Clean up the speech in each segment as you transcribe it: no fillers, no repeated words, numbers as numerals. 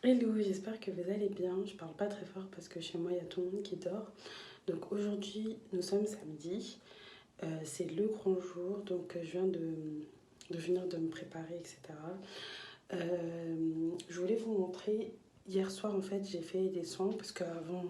Hello, j'espère que vous allez bien. Je parle pas très fort parce que chez moi il y a tout le monde qui dort. Donc aujourd'hui nous sommes samedi. C'est le grand jour, donc je viens de finir de me préparer, etc. Je voulais vous montrer. Hier soir en fait j'ai fait des soins parce qu'avant,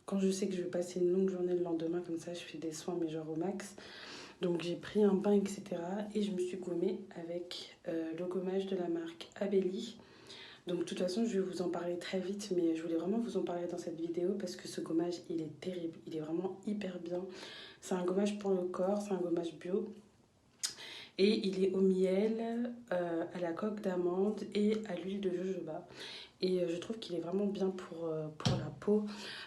quand je sais que je vais passer une longue journée le lendemain comme ça, je fais des soins mais genre au max. Donc j'ai pris un bain, etc. Et je me suis gommée avec le gommage de la marque Abelli. Donc de toute façon, je vais vous en parler très vite, mais je voulais vraiment vous en parler dans cette vidéo parce que ce gommage, il est terrible. Il est vraiment hyper bien. C'est un gommage pour le corps, c'est un gommage bio. Et il est au miel, à la coque d'amande et à l'huile de jojoba. Et je trouve qu'il est vraiment bien pour la peau.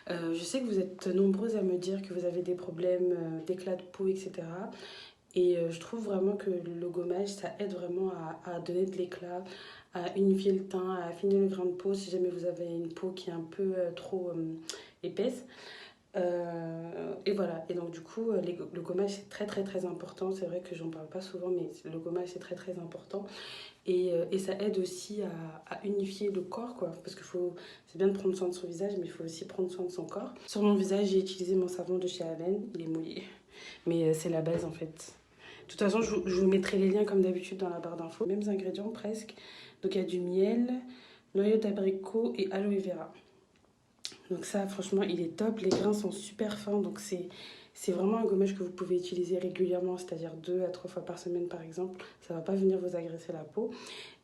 Je sais que vous êtes nombreuses à me dire que vous avez des problèmes d'éclat de peau, etc. Et je trouve vraiment que le gommage, ça aide vraiment à donner de l'éclat, à unifier le teint, à affiner le grain de peau si jamais vous avez une peau qui est un peu trop épaisse. Et voilà, et donc du coup, le gommage c'est très très très important. C'est vrai que j'en parle pas souvent, mais le gommage c'est très très important. Et ça aide aussi à unifier le corps, quoi. Parce que c'est bien de prendre soin de son visage, mais il faut aussi prendre soin de son corps. Sur mon visage, j'ai utilisé mon savon de chez Aven, il est mouillé. Mais c'est la base en fait. De toute façon, je vous mettrai les liens comme d'habitude dans la barre d'infos. Mêmes ingrédients presque. Donc il y a du miel, noyau d'abricot et aloe vera. Donc ça, franchement, il est top. Les grains sont super fins. Donc c'est vraiment un gommage que vous pouvez utiliser régulièrement, c'est-à-dire 2 à 3 fois par semaine par exemple. Ça va pas venir vous agresser la peau.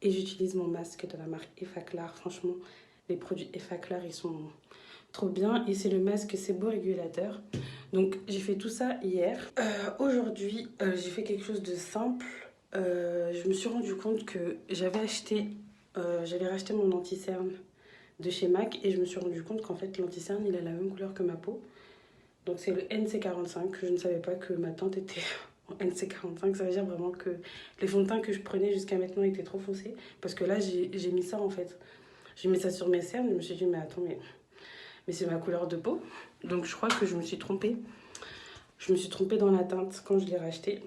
Et j'utilise mon masque de la marque Effaclar. Franchement, les produits Effaclar, ils sont trop bien. Et c'est le masque séborégulateur. Donc j'ai fait tout ça hier. Aujourd'hui, j'ai fait quelque chose de simple. Je me suis rendu compte que j'avais racheté mon anti-cerne de chez MAC et je me suis rendu compte qu'en fait l'anti-cerne il a la même couleur que ma peau. Donc c'est le NC45. Je ne savais pas que ma teinte était en NC45. Ça veut dire vraiment que les fonds de teint que je prenais jusqu'à maintenant étaient trop foncés. Parce que là j'ai mis ça en fait. J'ai mis ça sur mes cernes. Je me suis dit mais attends mais c'est ma couleur de peau. Donc je crois que je me suis trompée. Je me suis trompée dans la teinte quand je l'ai racheté.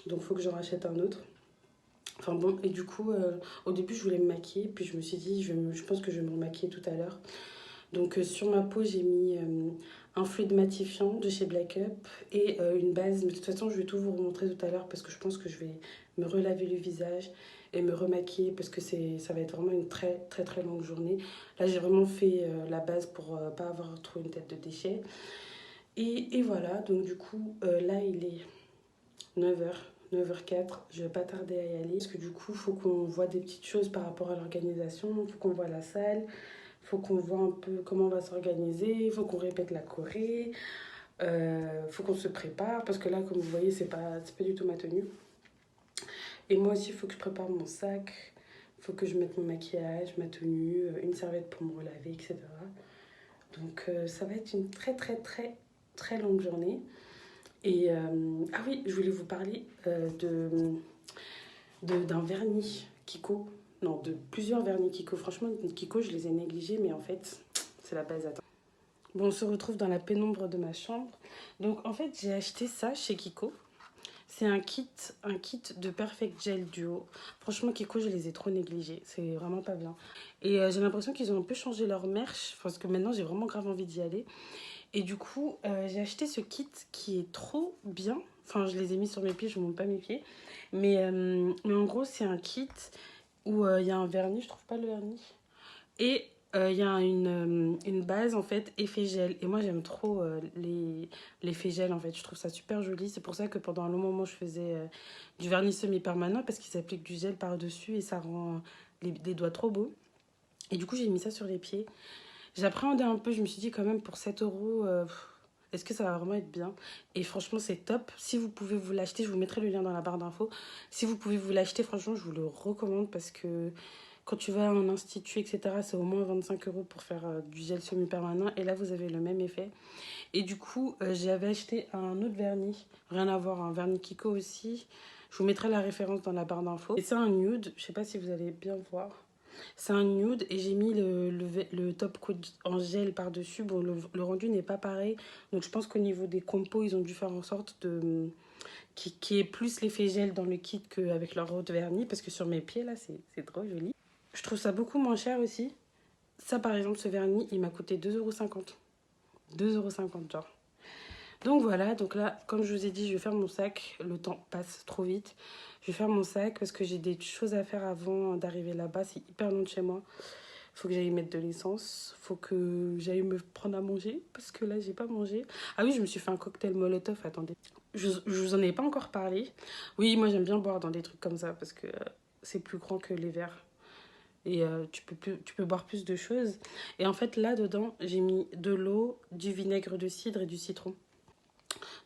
Donc il faut que j'en rachète un autre. Enfin bon, et du coup, au début, je voulais me maquiller. Puis je me suis dit, je pense que je vais me remaquiller tout à l'heure. Donc sur ma peau, j'ai mis un fluide matifiant de chez Black Up et une base. Mais de toute façon, je vais tout vous remontrer tout à l'heure parce que je pense que je vais me relaver le visage et me remaquiller parce que ça va être vraiment une très très très longue journée. Là, j'ai vraiment fait la base pour pas avoir trop une tête de déchet. Et voilà, donc du coup, là, il est 9h. 9h04, je vais pas tarder à y aller. Parce que du coup, il faut qu'on voit des petites choses par rapport à l'organisation. Il faut qu'on voit la salle. Il faut qu'on voit un peu comment on va s'organiser. Il faut qu'on répète la choré. Il faut qu'on se prépare. Parce que là, comme vous voyez, c'est pas du tout ma tenue. Et moi aussi, il faut que je prépare mon sac. Il faut que je mette mon maquillage, ma tenue, une serviette pour me relaver, etc. Donc ça va être une très très très très longue journée. Et ah oui, je voulais vous parler d'un vernis Kiko. Non, de plusieurs vernis Kiko. Franchement, Kiko, je les ai négligés, mais en fait, c'est la base. Attends. Bon, on se retrouve dans la pénombre de ma chambre. Donc, en fait, j'ai acheté ça chez Kiko. C'est un kit de Perfect Gel Duo. Franchement, Kiko, je les ai trop négligés. C'est vraiment pas bien. Et j'ai l'impression qu'ils ont un peu changé leur merch. Parce que maintenant, j'ai vraiment grave envie d'y aller. Et du coup, j'ai acheté ce kit qui est trop bien. Enfin, je les ai mis sur mes pieds, je ne montre pas mes pieds. Mais en gros, c'est un kit où il y a un vernis, je trouve pas le vernis. Et il y a une base, en fait, effet gel. Et moi, j'aime trop l'effet gel, en fait. Je trouve ça super joli. C'est pour ça que pendant un long moment, je faisais du vernis semi-permanent parce qu'ils s'appliquent du gel par-dessus et ça rend les doigts trop beaux. Et du coup, j'ai mis ça sur les pieds. J'appréhendais un peu, je me suis dit quand même pour 7 euros, est-ce que ça va vraiment être bien? Et franchement, c'est top. Si vous pouvez vous l'acheter, je vous mettrai le lien dans la barre d'infos. Si vous pouvez vous l'acheter, franchement, je vous le recommande parce que quand tu vas en institut, etc., c'est au moins 25 euros pour faire du gel semi-permanent. Et là, vous avez le même effet. Et du coup, j'avais acheté un autre vernis, rien à voir, un vernis Kiko aussi. Je vous mettrai la référence dans la barre d'infos. Et c'est un nude, je sais pas si vous allez bien voir. C'est un nude et j'ai mis le top coat en gel par-dessus. Bon, le rendu n'est pas pareil. Donc je pense qu'au niveau des compos, ils ont dû faire en sorte qu'il y ait plus l'effet gel dans le kit qu'avec leur autre vernis. Parce que sur mes pieds, là, c'est trop joli. Je trouve ça beaucoup moins cher aussi. Ça, par exemple, ce vernis, il m'a coûté 2,50 €. 2,50 € genre. Donc voilà, donc là, comme je vous ai dit, je vais faire mon sac. Le temps passe trop vite. Je vais faire mon sac parce que j'ai des choses à faire avant d'arriver là-bas. C'est hyper loin de chez moi. Faut que j'aille mettre de l'essence. Faut que j'aille me prendre à manger parce que là, j'ai pas mangé. Ah oui, je me suis fait un cocktail Molotov. Attendez. Je vous en ai pas encore parlé. Oui, moi, j'aime bien boire dans des trucs comme ça parce que c'est plus grand que les verres. Et tu peux boire plus de choses. Et en fait, là-dedans, j'ai mis de l'eau, du vinaigre de cidre et du citron.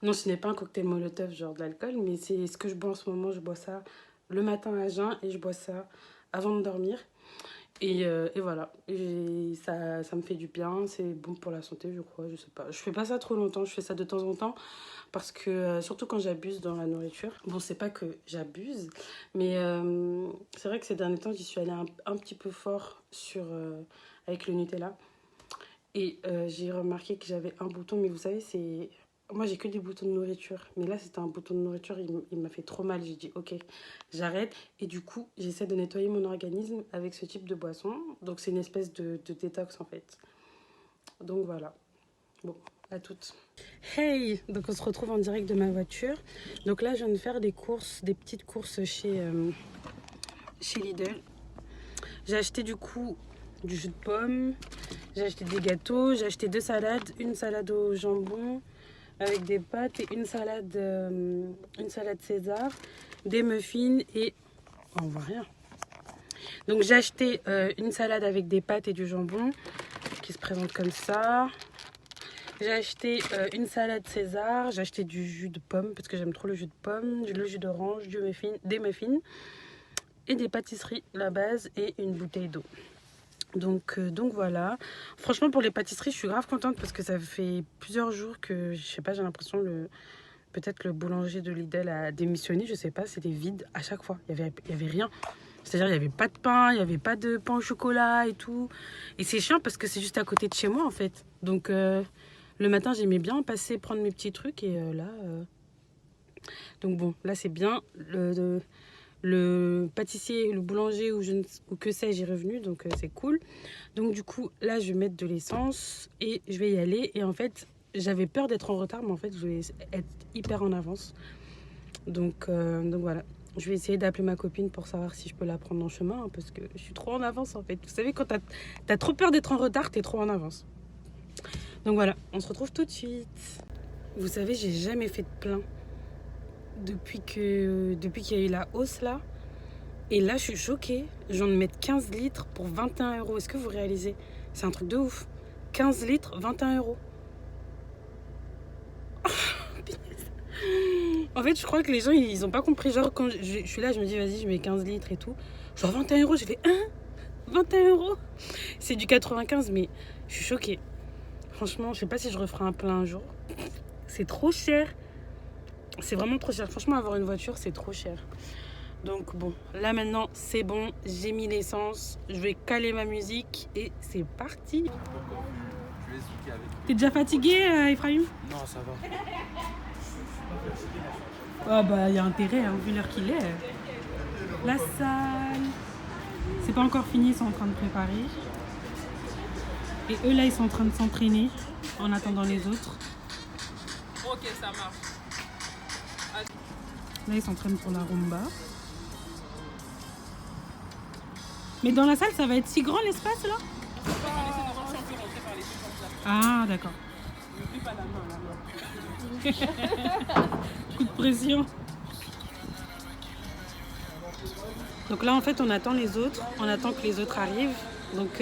Non, ce n'est pas un cocktail Molotov, genre de l'alcool, mais c'est ce que je bois en ce moment. Je bois ça le matin à jeun et je bois ça avant de dormir. Et voilà, ça me fait du bien, c'est bon pour la santé, je crois, je sais pas. Je fais pas ça trop longtemps, je fais ça de temps en temps parce que, surtout quand j'abuse dans la nourriture. Bon, c'est pas que j'abuse, mais c'est vrai que ces derniers temps, j'y suis allée un petit peu fort avec le Nutella. Et j'ai remarqué que j'avais un bouton, mais vous savez, c'est... Moi, j'ai que des boutons de nourriture. Mais là, c'était un bouton de nourriture, il m'a fait trop mal. J'ai dit, ok, j'arrête. Et du coup, j'essaie de nettoyer mon organisme avec ce type de boisson. Donc, c'est une espèce de détox, en fait. Donc, voilà. Bon, à toutes. Hey! Donc, on se retrouve en direct de ma voiture. Donc là, je viens de faire des courses, des petites courses chez Lidl. J'ai acheté, du coup, du jus de pomme. J'ai acheté des gâteaux. J'ai acheté 2 salades. Une salade au jambon avec des pâtes et une salade César, des muffins et... Oh, on voit rien. Donc j'ai acheté une salade avec des pâtes et du jambon qui se présente comme ça. J'ai acheté une salade César, j'ai acheté du jus de pomme parce que j'aime trop le jus de pomme, le jus d'orange, des muffins et des pâtisseries, la base et une bouteille d'eau. Donc voilà. Franchement, pour les pâtisseries, je suis grave contente parce que ça fait plusieurs jours que, je sais pas, j'ai l'impression peut-être le boulanger de Lidl a démissionné, je sais pas, c'était vide à chaque fois. Il y avait rien. C'est-à-dire, il n'y avait pas de pain, il n'y avait pas de pain au chocolat et tout. Et c'est chiant parce que c'est juste à côté de chez moi, en fait. Donc, le matin, j'aimais bien passer, prendre mes petits trucs et là... Donc bon, là, c'est bien. Le pâtissier, le boulanger ou que sais-je est revenu, donc c'est cool. Donc du coup, là, je vais mettre de l'essence et je vais y aller. Et en fait, j'avais peur d'être en retard, mais en fait, je vais être hyper en avance. Donc voilà. Je vais essayer d'appeler ma copine pour savoir si je peux la prendre en chemin, hein, parce que je suis trop en avance, en fait. Vous savez, quand t'as trop peur d'être en retard, t'es trop en avance. Donc voilà, on se retrouve tout de suite. Vous savez, j'ai jamais fait de plein depuis qu'il y a eu la hausse là. Et là, je suis choquée. Je viens de mettre 15 litres pour 21 €. Est-ce que vous réalisez? C'est un truc de ouf. 15 litres, 21 €. En fait, je crois que les gens, ils ont pas compris. Genre, quand je suis là, je me dis, vas-y, je mets 15 litres et tout. Genre, 21 €, j'ai fait 21 €. C'est du 95, mais je suis choquée. Franchement, je sais pas si je referai un plein un jour. C'est trop cher. C'est vraiment trop cher. Franchement, avoir une voiture, c'est trop cher. Donc bon, là maintenant, c'est bon. J'ai mis l'essence. Je vais caler ma musique et c'est parti. T'es déjà fatigué, Ephraim? Non, ça va. Ah bah, il y a intérêt, hein, vu l'heure qu'il est. La salle. C'est pas encore fini, ils sont en train de préparer. Et eux, là, ils sont en train de s'entraîner en attendant les autres. Ok, ça marche. Là, ils s'entraînent pour la rumba. Mais dans la salle, ça va être si grand l'espace, là? Ah, d'accord. Coup de pression. Donc là, en fait, on attend les autres. On attend que les autres arrivent. Donc,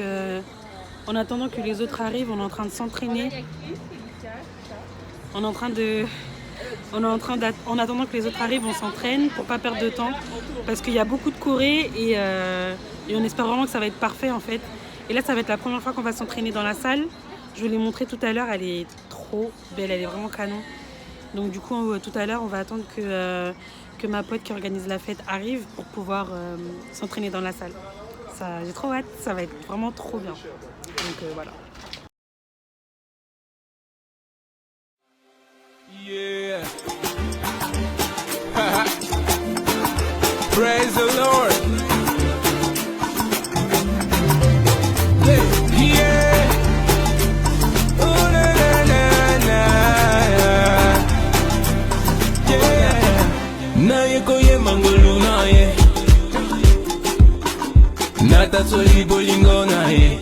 en attendant que les autres arrivent, on est en train de s'entraîner. En attendant que les autres arrivent, on s'entraîne pour pas perdre de temps. Parce qu'il y a beaucoup de chorés et on espère vraiment que ça va être parfait, en fait. Et là, ça va être la première fois qu'on va s'entraîner dans la salle. Je vous l'ai montré tout à l'heure, elle est trop belle, elle est vraiment canon. Donc du coup, tout à l'heure, on va attendre que ma pote qui organise la fête arrive pour pouvoir s'entraîner dans la salle. J'ai trop hâte, ça va être vraiment trop bien. Donc voilà. Yeah. Praise the Lord. Yeah. Naye koye mangolo naye Natatsoli bolingo naye.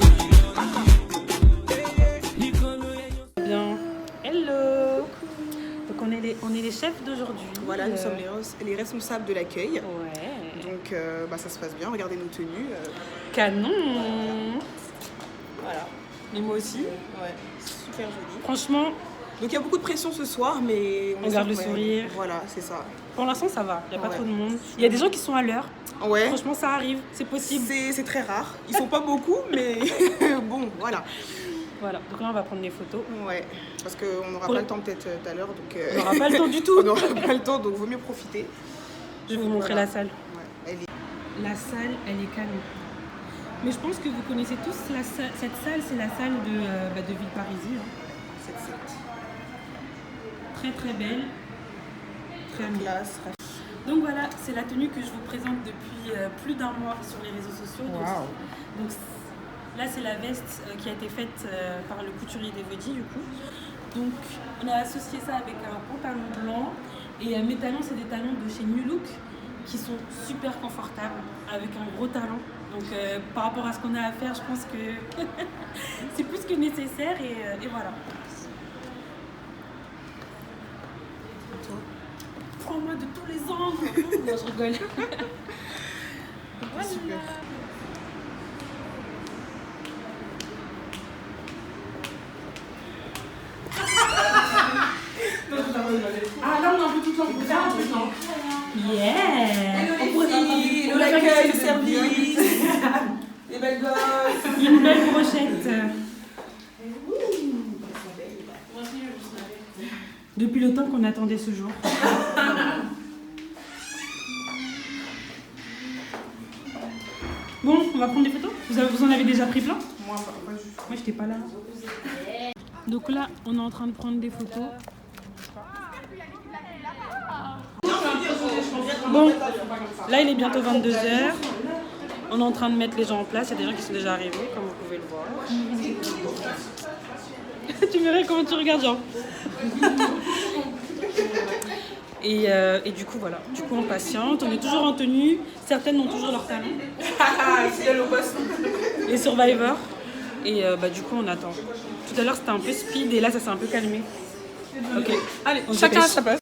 Bien. Hello. Donc on est les chefs d'aujourd'hui. Voilà, nous sommes les responsables de l'accueil. Ouais. Donc ça se passe bien, regardez nos tenues. Canon. Voilà. Et moi aussi. Ouais, super joli. Franchement, Donc il y a beaucoup de pression ce soir, mais On garde le sourire. Voilà, c'est ça. pour l'instant ça va. Il n'y a pas Ouais. trop de monde. Il y a des gens qui sont à l'heure. Ouais, Franchement, ça arrive. C'est possible. c'est très rare. Ils sont pas beaucoup, mais bon, voilà. Voilà. Donc là, on va prendre des photos. Ouais, parce qu'on n'aura Pour pas le- le temps peut-être tout à l'heure, donc On n'aura pas le temps du tout. on n'aura pas le temps, donc vaut mieux profiter. Je vais vous montrer Voilà. la salle. Ouais, elle est... La salle, elle est calme. Mais je pense que vous connaissez tous cette salle, c'est la salle de Villeparisis. Hein. cette Très très belle. Très belle. classe. Donc voilà, c'est la tenue que je vous présente depuis plus d'un mois sur les réseaux sociaux. Donc là, c'est la veste qui a été faite par le couturier d'Evody du coup. Donc on a associé ça avec un pantalon blanc et mes talons, c'est des talons de chez New Look qui sont super confortables avec un gros talon. Donc par rapport à ce qu'on a à faire, je pense que c'est plus que nécessaire et voilà. Prends-moi de tous les angles. Non, je rigole. Voilà. Super. Ah là, on a un peu tout le temps. On faire un truc, non? Yeah. Hello l'accueil, le service, les belles gosses. Une belle brochette. Depuis le temps qu'on attendait ce jour. Bon, on va prendre des photos. Vous en avez déjà pris plein? Moi, juste. Moi, j'étais pas là. Donc là, on est en train de prendre des photos. Bon, là, il est bientôt 22h. On est en train de mettre les gens en place. Il y a des gens qui sont déjà arrivés, comme vous pouvez le voir. Tu verrais comment tu regardes, genre. Et du coup, voilà. Du coup, on patiente. On est toujours en tenue. Certaines ont toujours leur talon. C'est le boss. Les Survivors. Et du coup, on attend. Tout à l'heure, c'était un peu speed et là, ça s'est un peu calmé. Ok. Allez, On se chacun à dépêche. sa place.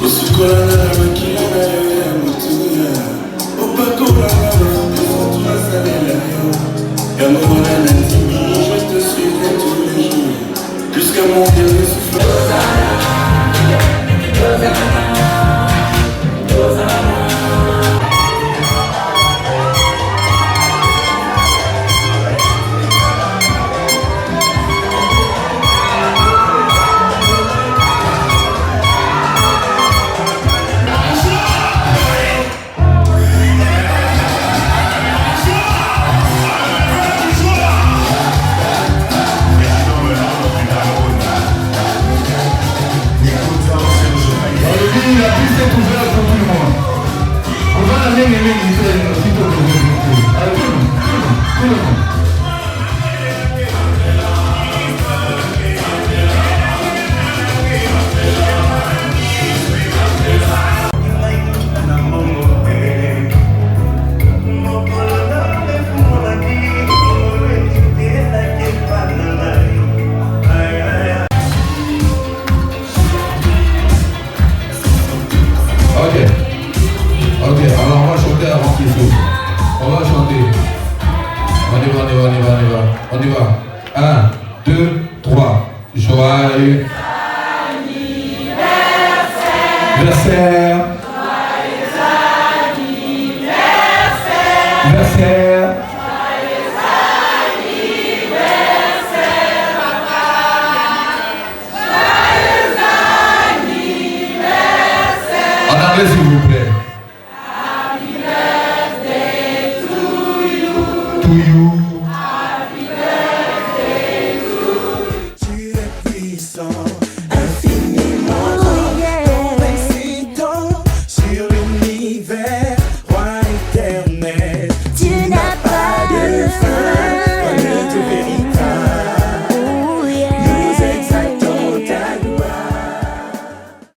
Je te suivrai tous les jours jusqu'à mon dernier souffle. La piste est ouverte pour tout le monde. On va aller les ministères aussitôt que vous êtes. Allez, tout le monde. Ok, alors on va chanter avant qu'il s'ouvre. On va chanter. On y va. 1, 2, 3. Joyeux anniversaire. Anniversaire. En anglais, s'il vous plaît. To you.